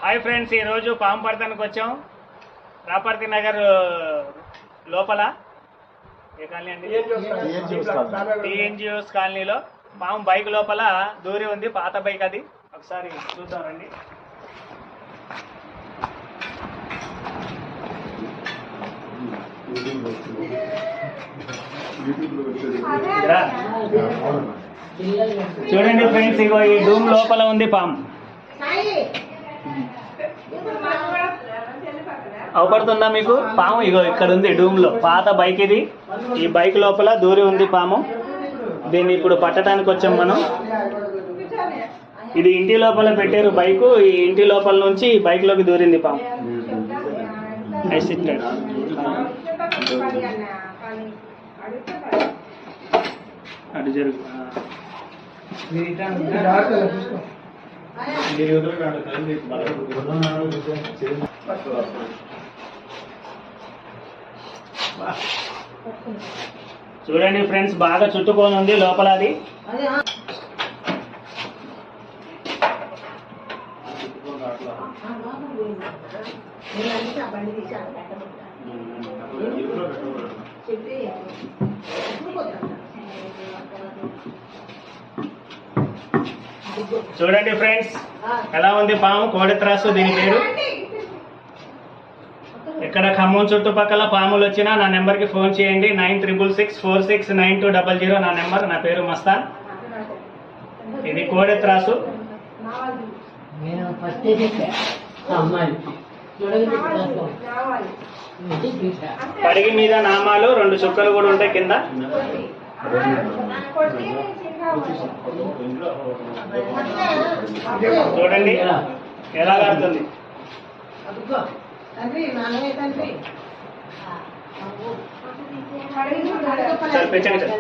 Hi friends, ఈరోజు పాంపర్తానికి వచ్చాం. రాపర్తి నగర్ లోపల ఏ కాలనీ అండి? టీఎన్జిఓస్ కాలనీలో పాము బైక్ లోపల దూరి ఉంది. పాత బైక్ అది. ఒకసారి చూద్దాం రండి. చూడండి ఫ్రెండ్స్, ఇగో ఈ డూమ్ లోపల ఉంది పాము. అవపడుతుందా మీకు? పాము ఇగో ఇక్కడ ఉంది డూమ్ లో. పాత బైక్ ఇది. ఈ బైక్ లోపల దూరి ఉంది పాము. దీన్ని ఇప్పుడు పట్టడానికి వచ్చాం మనం. ఇది ఇంటి లోపల పెట్టారు బైక్. ఈ ఇంటి లోపల నుంచి బైక్ లోకి దూరింది పాము. అటు జరుగు. చూడండి ఫ్రెండ్స్, బాగా చుట్టుకొని ఉంది లోపల అది. చూడండి ఫ్రెండ్స్, ఎలా ఉంది పాము. కోడెత్రాసు దీని పేరు. ఎక్కడ ఖమ్మం చుట్టుపక్కల పాములు వచ్చినా నా నెంబర్కి ఫోన్ చేయండి. 9666469200 నా నెంబర్. నా పేరు మస్తాన్. ఇది కోడెత్రాసు. పడిగి మీద నామాలు 2 చుక్కలు కూడా ఉంటాయి కింద. చూడండి ఎలా కాడుతుంది. పెంచండి సార్.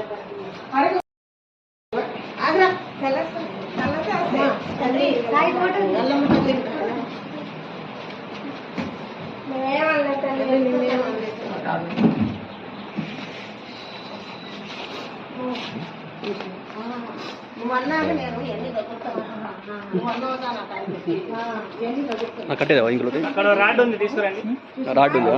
అక్కడ రాడ్ ఉంది, తీసుకురండి. రాడ్ ఉందా?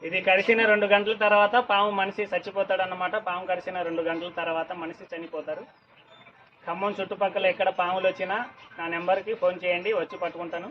ఇది కరిసిన 2 గంటల తర్వాత పాము మనిషి చచ్చిపోతాడు అన్నమాట. పాము కరిసిన 2 గంటల తర్వాత మనిషి చనిపోతారు. ఖమ్మం చుట్టుపక్కల ఎక్కడ పాములు వచ్చినా నా నెంబర్కి ఫోన్ చేయండి, వచ్చి పట్టుకుంటాను.